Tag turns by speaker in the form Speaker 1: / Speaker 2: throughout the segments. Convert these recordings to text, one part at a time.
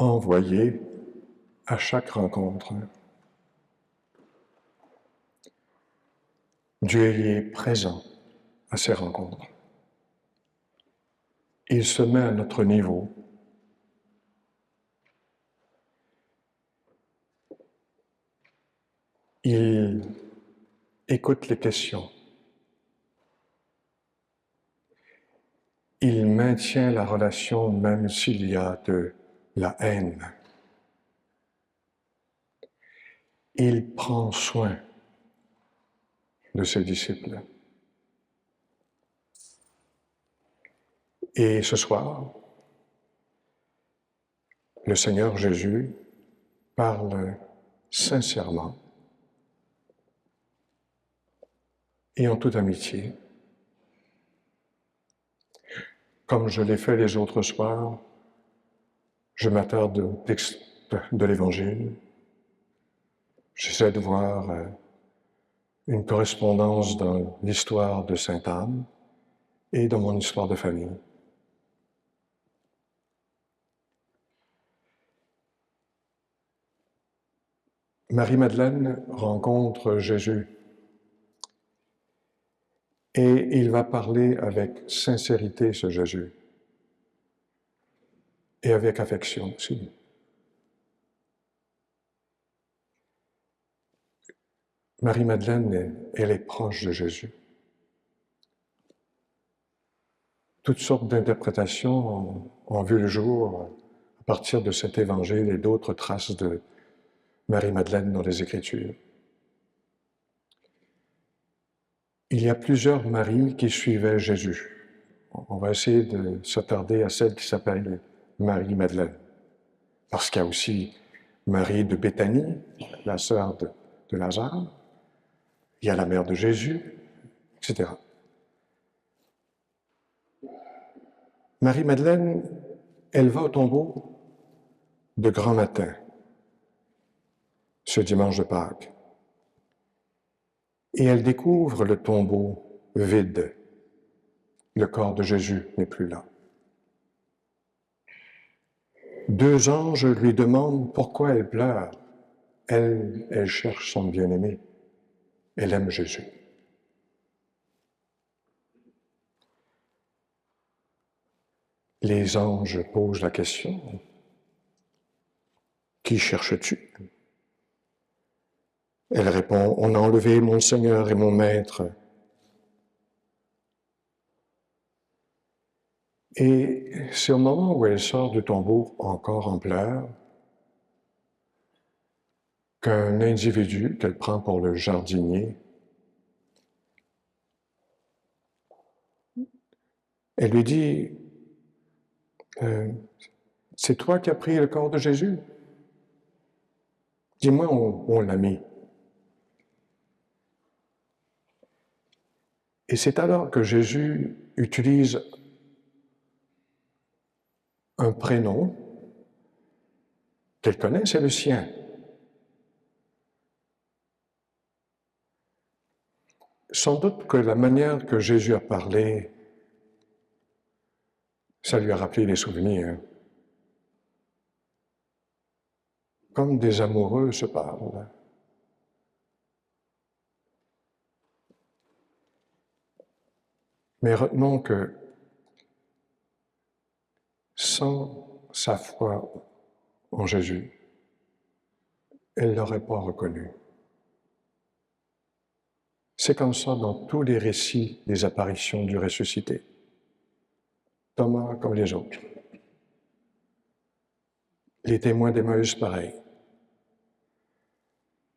Speaker 1: envoyé à chaque rencontre. Dieu y est présent à ces rencontres. Il se met à notre niveau. Il écoute les questions. Il maintient la relation même s'il y a de la haine. Il prend soin de ses disciples. Et ce soir, le Seigneur Jésus parle sincèrement et en toute amitié. Comme je l'ai fait les autres soirs, je m'attarde au texte de l'Évangile. J'essaie de voir une correspondance dans l'histoire de Sainte Anne et dans mon histoire de famille. Marie-Madeleine rencontre Jésus et il va parler avec sincérité, ce Jésus, et avec affection aussi. Marie-Madeleine, elle est proche de Jésus. Toutes sortes d'interprétations ont vu le jour à partir de cet évangile et d'autres traces de Marie-Madeleine dans les Écritures. Il y a plusieurs Maries qui suivaient Jésus. On va essayer de s'attarder à celle qui s'appelle Marie-Madeleine, parce qu'il y a aussi Marie de Béthanie, la sœur de Lazare, il y a la mère de Jésus, etc. Marie-Madeleine, elle va au tombeau de grand matin, ce dimanche de Pâques, et elle découvre le tombeau vide. Le corps de Jésus n'est plus là. 2 anges lui demandent pourquoi elle pleure. Elle cherche son bien-aimé. Elle aime Jésus. Les anges posent la question, « Qui cherches-tu » Elle répond, « On a enlevé mon Seigneur et mon Maître. » Et c'est au moment où elle sort du tombeau, encore en pleurs, qu'un individu qu'elle prend pour le jardinier, elle lui dit, « C'est toi qui as pris le corps de Jésus? Dis-moi où on l'a mis. » Et c'est alors que Jésus utilise un prénom qu'elle connaît, c'est le sien. Sans doute que la manière que Jésus a parlé, ça lui a rappelé des souvenirs. Comme des amoureux se parlent. Mais retenons que sans sa foi en Jésus, elle ne l'aurait pas reconnu. C'est comme ça dans tous les récits des apparitions du ressuscité. Thomas comme les autres. Les témoins d'Emmaüs, pareil.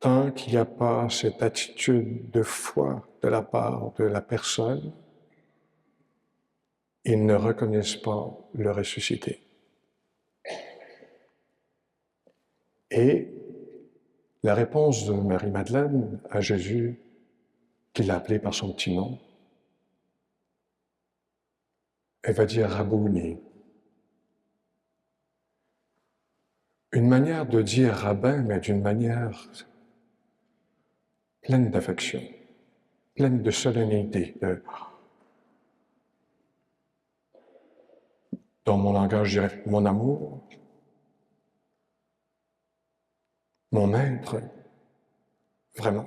Speaker 1: Tant qu'il n'y a pas cette attitude de foi de la part de la personne, ils ne reconnaissent pas le ressuscité. Et la réponse de Marie-Madeleine à Jésus, qui l'a appelé par son petit nom, elle va dire Rabouni. Une manière de dire rabbin, mais d'une manière pleine d'affection, pleine de solennité. Dans mon langage, je dirais mon amour. mon maître, vraiment.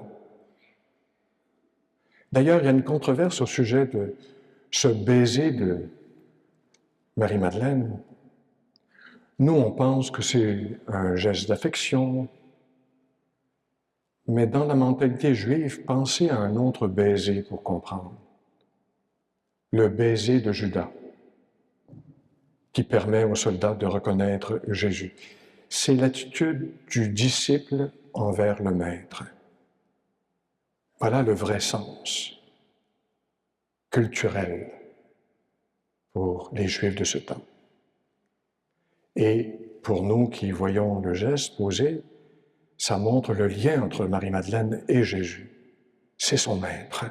Speaker 1: D'ailleurs, il y a une controverse au sujet de ce baiser de Marie-Madeleine. Nous, on pense que c'est un geste d'affection, mais dans la mentalité juive, pensez à un autre baiser pour comprendre. Le baiser de Judas, qui permet aux soldats de reconnaître Jésus. C'est l'attitude du disciple envers le maître. Voilà le vrai sens culturel pour les Juifs de ce temps. Et pour nous qui voyons le geste posé, ça montre le lien entre Marie-Madeleine et Jésus. C'est son maître.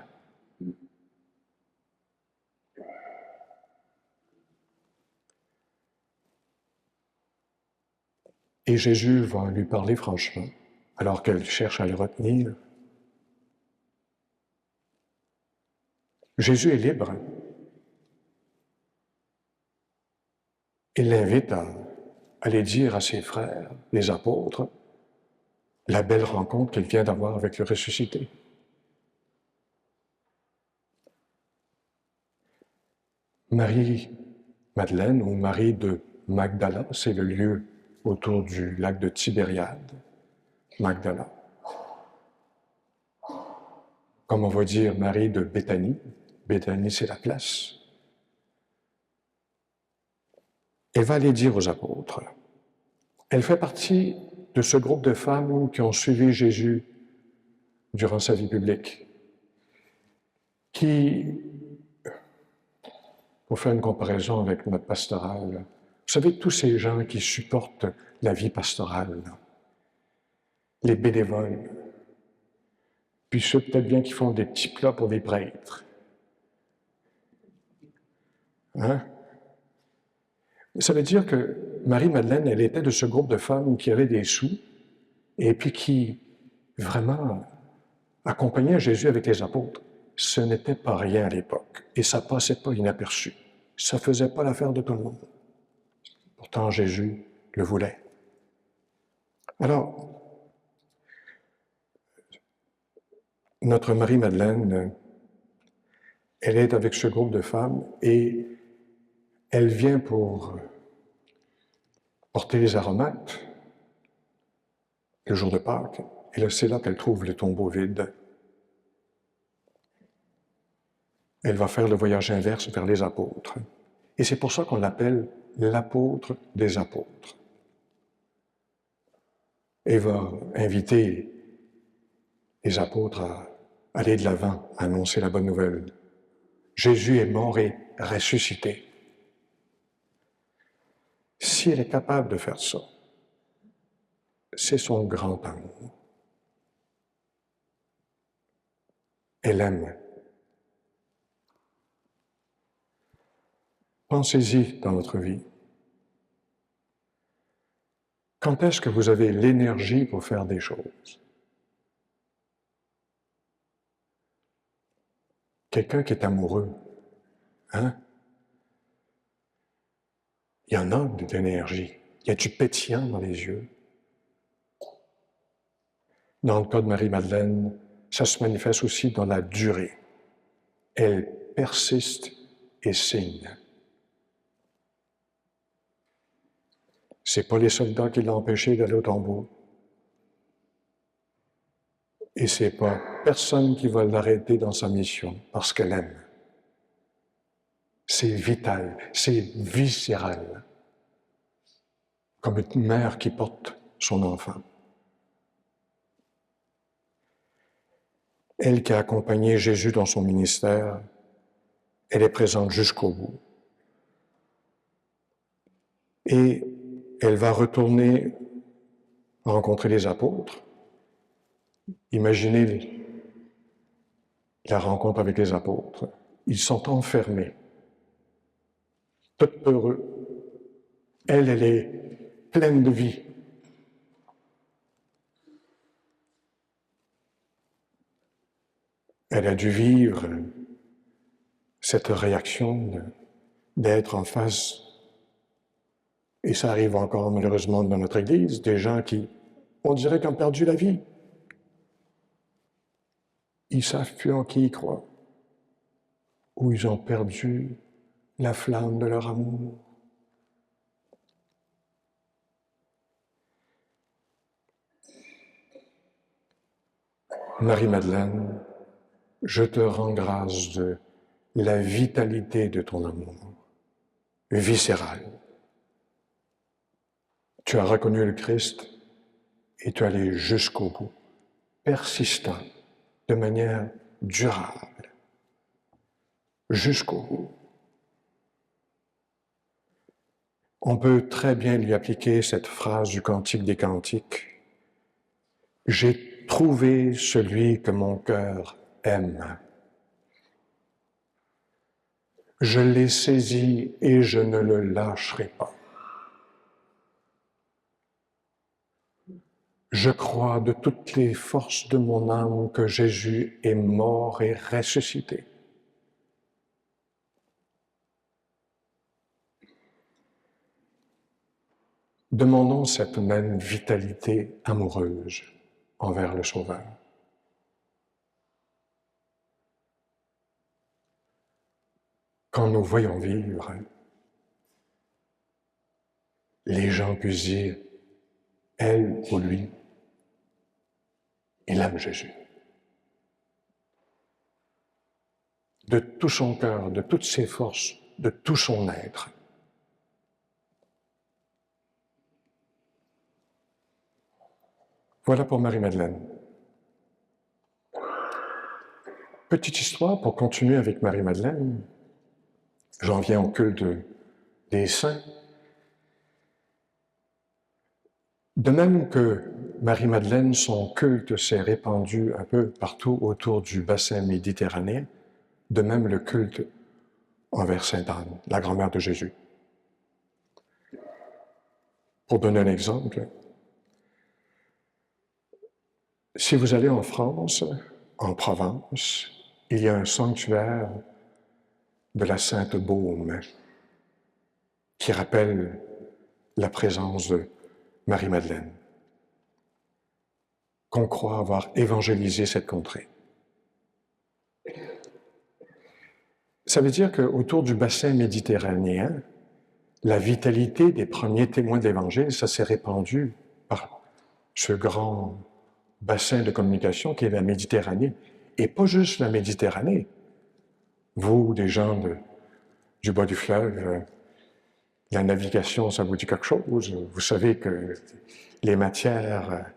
Speaker 1: Et Jésus va lui parler franchement, alors qu'elle cherche à le retenir. Jésus est libre. Il l'invite à aller dire à ses frères, les apôtres, la belle rencontre qu'il vient d'avoir avec le ressuscité. Marie-Madeleine, ou Marie de Magdala, c'est le lieu autour du lac de Tibériade, Magdala. Comme on va dire Marie de Béthanie, Béthanie c'est la place. Elle va aller dire aux apôtres. Elle fait partie de ce groupe de femmes qui ont suivi Jésus durant sa vie publique, qui, pour faire une comparaison avec notre pastorale, vous savez, tous ces gens qui supportent la vie pastorale, les bénévoles, puis ceux peut-être bien qui font des petits plats pour les prêtres. Hein? Ça veut dire que Marie-Madeleine, elle était de ce groupe de femmes qui avaient des sous et puis qui vraiment accompagnaient Jésus avec les apôtres. Ce n'était pas rien à l'époque et ça passait pas inaperçu. Ça faisait pas l'affaire de tout le monde. Pourtant, Jésus le voulait. Alors, notre Marie-Madeleine, elle est avec ce groupe de femmes et elle vient pour porter les aromates le jour de Pâques. Et là, c'est là qu'elle trouve le tombeau vide. Elle va faire le voyage inverse vers les apôtres. Et c'est pour ça qu'on l'appelle l'apôtre des apôtres. Elle va inviter les apôtres à aller de l'avant, à annoncer la bonne nouvelle. Jésus est mort et ressuscité. Si elle est capable de faire ça, c'est son grand amour. Elle aime. Pensez-y dans votre vie. Quand est-ce que vous avez l'énergie pour faire des choses? Quelqu'un qui est amoureux, hein? Il y en a de l'énergie. Il y a du pétillant dans les yeux. Dans le cas de Marie-Madeleine, ça se manifeste aussi dans la durée. Elle persiste et signe. C'est pas les soldats qui l'ont empêché d'aller au tombeau. Et c'est pas personne qui va l'arrêter dans sa mission parce qu'elle aime. C'est vital, c'est viscéral. Comme une mère qui porte son enfant. Elle qui a accompagné Jésus dans son ministère, elle est présente jusqu'au bout. Et elle va retourner rencontrer les apôtres. Imaginez la rencontre avec les apôtres. Ils sont enfermés, tout heureux. Elle est pleine de vie. Elle a dû vivre cette réaction d'être en face, et ça arrive encore malheureusement dans notre Église, des gens qui On dirait qu'ils ont perdu la vie. Ils ne savent plus en qui ils croient. Ou ils ont perdu la flamme de leur amour. Marie-Madeleine, je te rends grâce de la vitalité de ton amour, viscéral. Tu as reconnu le Christ et tu es allé jusqu'au bout, persistant, de manière durable, jusqu'au bout. On peut très bien lui appliquer cette phrase du Cantique des Cantiques. J'ai trouvé celui que mon cœur aime. Je l'ai saisi et je ne le lâcherai pas. Je crois de toutes les forces de mon âme que Jésus est mort et ressuscité. Demandons cette même vitalité amoureuse envers le Sauveur. Quand nous voyons vivre, les gens puissent dire, elle ou lui, il aime Jésus. De tout son cœur, de toutes ses forces, de tout son être. Voilà pour Marie-Madeleine. Petite histoire pour continuer avec Marie-Madeleine. J'en viens au culte des saints. De même que Marie-Madeleine, son culte s'est répandu un peu partout autour du bassin méditerranéen, de même le culte envers Sainte Anne, la grand-mère de Jésus. Pour donner un exemple, si vous allez en France, en Provence, il y a un sanctuaire de la Sainte Baume qui rappelle la présence de Marie-Madeleine, qu'on croit avoir évangélisé cette contrée. Ça veut dire qu'autour du bassin méditerranéen, la vitalité des premiers témoins de l'Évangile, ça s'est répandu par ce grand bassin de communication qui est la Méditerranée. Et pas juste la Méditerranée. Vous, des gens du bas du fleuve, la navigation, ça vous dit quelque chose. Vous savez que les matières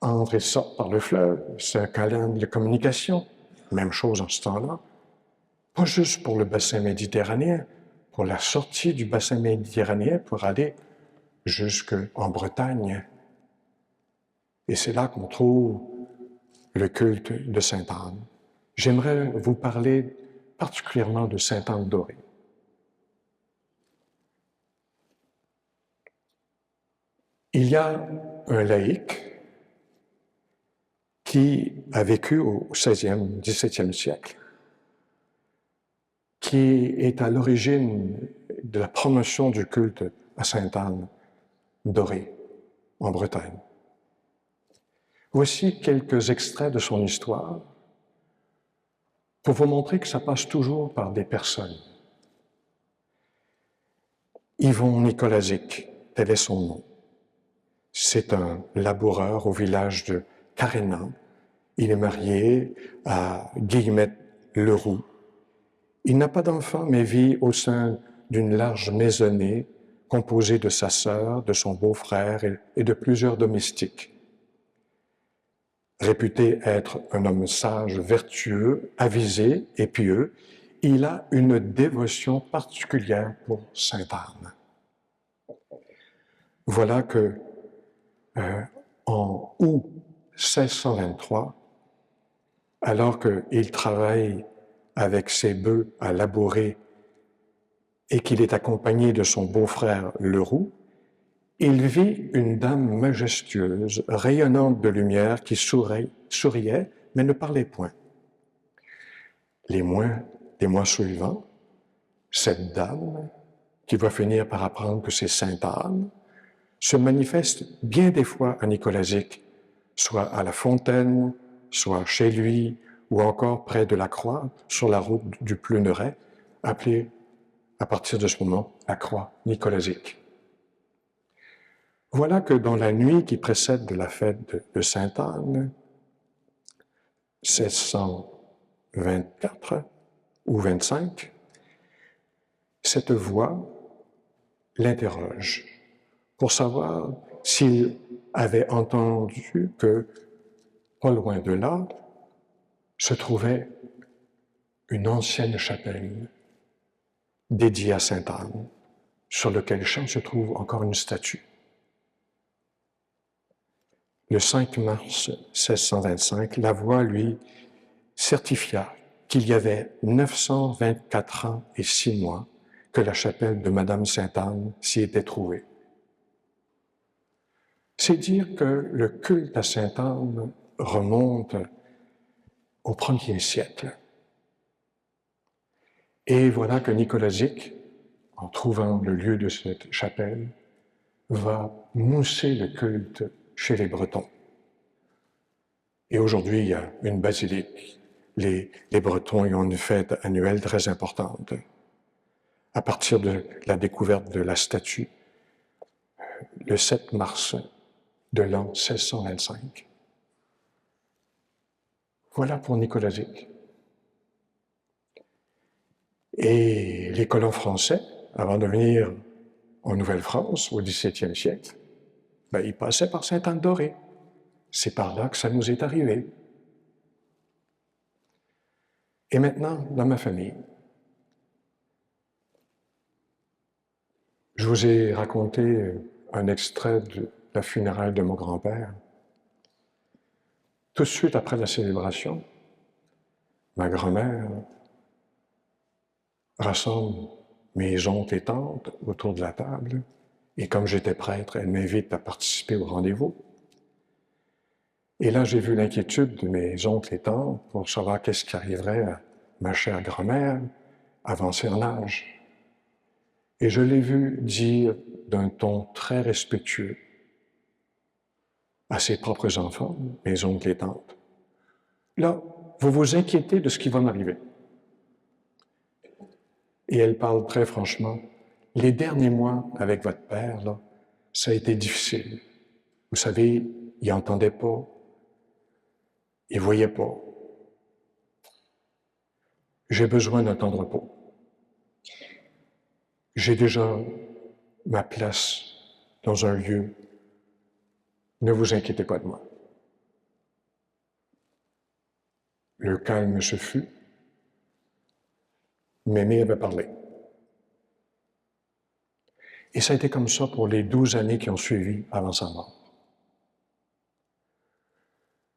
Speaker 1: entrent et sortent par le fleuve. C'est un canal de communication. Même chose en ce temps-là. Pas juste pour le bassin méditerranéen, pour la sortie du bassin méditerranéen pour aller jusqu'en Bretagne. Et c'est là qu'on trouve le culte de Sainte Anne. J'aimerais vous parler particulièrement de Sainte Anne d'Orée. Il y a un laïc qui a vécu au XVIe, XVIIe siècle, qui est à l'origine de la promotion du culte à Sainte Anne d'Orée, en Bretagne. Voici quelques extraits de son histoire pour vous montrer que ça passe toujours par des personnes. Yvon Nicolazic, tel est son nom. C'est un laboureur au village de Carénan. Il est marié à Guillemette Leroux. Il n'a pas d'enfant, mais vit au sein d'une large maisonnée composée de sa sœur, de son beau-frère et de plusieurs domestiques. Réputé être un homme sage, vertueux, avisé et pieux, il a une dévotion particulière pour Sainte Anne. Voilà que en août 1623, alors qu'il travaille avec ses bœufs à labourer et qu'il est accompagné de son beau-frère Leroux, il vit une dame majestueuse, rayonnante de lumière, qui souriait, mais ne parlait point. Les mois suivants, cette dame, qui va finir par apprendre que c'est Sainte Anne, se manifeste bien des fois à Nicolazic, soit à la fontaine, soit chez lui, ou encore près de la croix, sur la route du Pleuneret, appelée à partir de ce moment la croix Nicolazic. Voilà que dans la nuit qui précède la fête de Sainte-Anne, 1624 ou 25, cette voix l'interroge pour savoir s'il avait entendu que, pas loin de là, se trouvait une ancienne chapelle dédiée à Sainte-Anne, sur lequel champ se trouve encore une statue. Le 5 mars 1625, la voix, lui, certifia qu'il y avait 924 ans et 6 mois que la chapelle de Madame Sainte-Anne s'y était trouvée. C'est dire que le culte à Sainte-Anne remonte au 1er siècle. Et voilà que Nicolazic, en trouvant le lieu de cette chapelle, va mousser le culte chez les Bretons. Et aujourd'hui, il y a une basilique. Les Bretons y ont une fête annuelle très importante. À partir de la découverte de la statue, le 7 mars de l'an 1625. Voilà pour Nicolazic. Et les colons français, avant de venir en Nouvelle-France au XVIIe siècle, ils passaient par Sainte-Anne-d'Auray. C'est par là que ça nous est arrivé. Et maintenant, dans ma famille, je vous ai raconté un extrait de la funéraille de mon grand-père. Tout de suite après la célébration, ma grand-mère rassemble mes oncles et tantes autour de la table, et comme j'étais prêtre, elle m'invite à participer au rendez-vous. Et là, j'ai vu l'inquiétude de mes oncles et tantes pour savoir qu'est-ce qui arriverait à ma chère grand-mère, avancée en âge. Et je l'ai vu dire d'un ton très respectueux à ses propres enfants, mes oncles et tantes, « Là, vous vous inquiétez de ce qui va m'arriver. » Et elle parle très franchement, « Les derniers mois avec votre père, là, ça a été difficile. Vous savez, il n'entendait pas, il ne voyait pas. J'ai besoin d'un temps de repos. J'ai déjà ma place dans un lieu. Ne vous inquiétez pas de moi. » Le calme se fut. Mémé avait parlé. Et ça a été comme ça pour les 12 années qui ont suivi avant sa mort.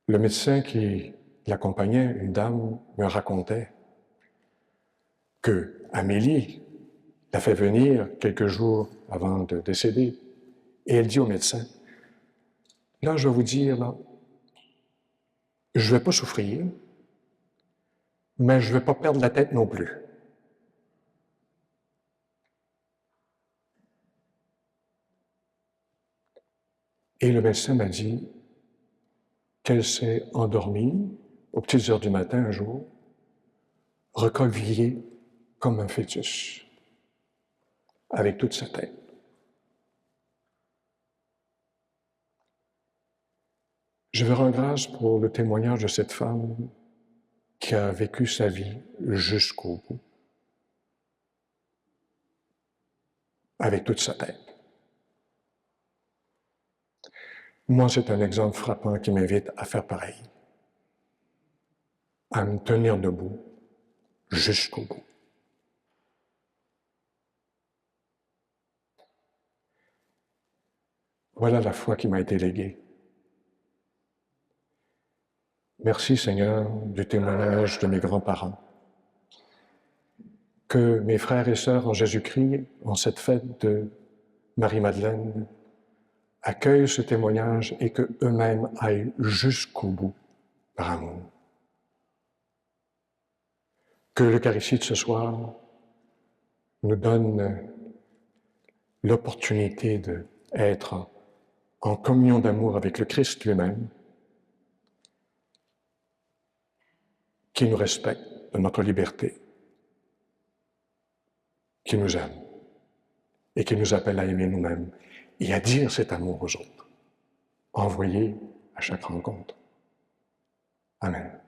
Speaker 1: Le médecin qui l'accompagnait, une dame, me racontait que Amélie l'a fait venir quelques jours avant de décéder. Et elle dit au médecin, « Là, je vais vous dire, là, je ne vais pas souffrir, mais je ne vais pas perdre la tête non plus. » Et le médecin m'a dit qu'elle s'est endormie aux petites heures du matin un jour, recroquevillée comme un fœtus, avec toute sa tête. Je veux rendre grâce pour le témoignage de cette femme qui a vécu sa vie jusqu'au bout, avec toute sa tête. Moi, c'est un exemple frappant qui m'invite à faire pareil, à me tenir debout jusqu'au bout. Voilà la foi qui m'a été léguée. Merci Seigneur du témoignage de mes grands-parents. Que mes frères et sœurs en Jésus-Christ, en cette fête de Marie-Madeleine, accueillent ce témoignage et qu'eux-mêmes aillent jusqu'au bout par amour. Que l'Eucharistie de ce soir nous donne l'opportunité de être en communion d'amour avec le Christ lui-même, qui nous respecte de notre liberté, qui nous aime et qui nous appelle à aimer nous-mêmes et à dire cet amour aux autres, envoyé à chaque rencontre. Amen.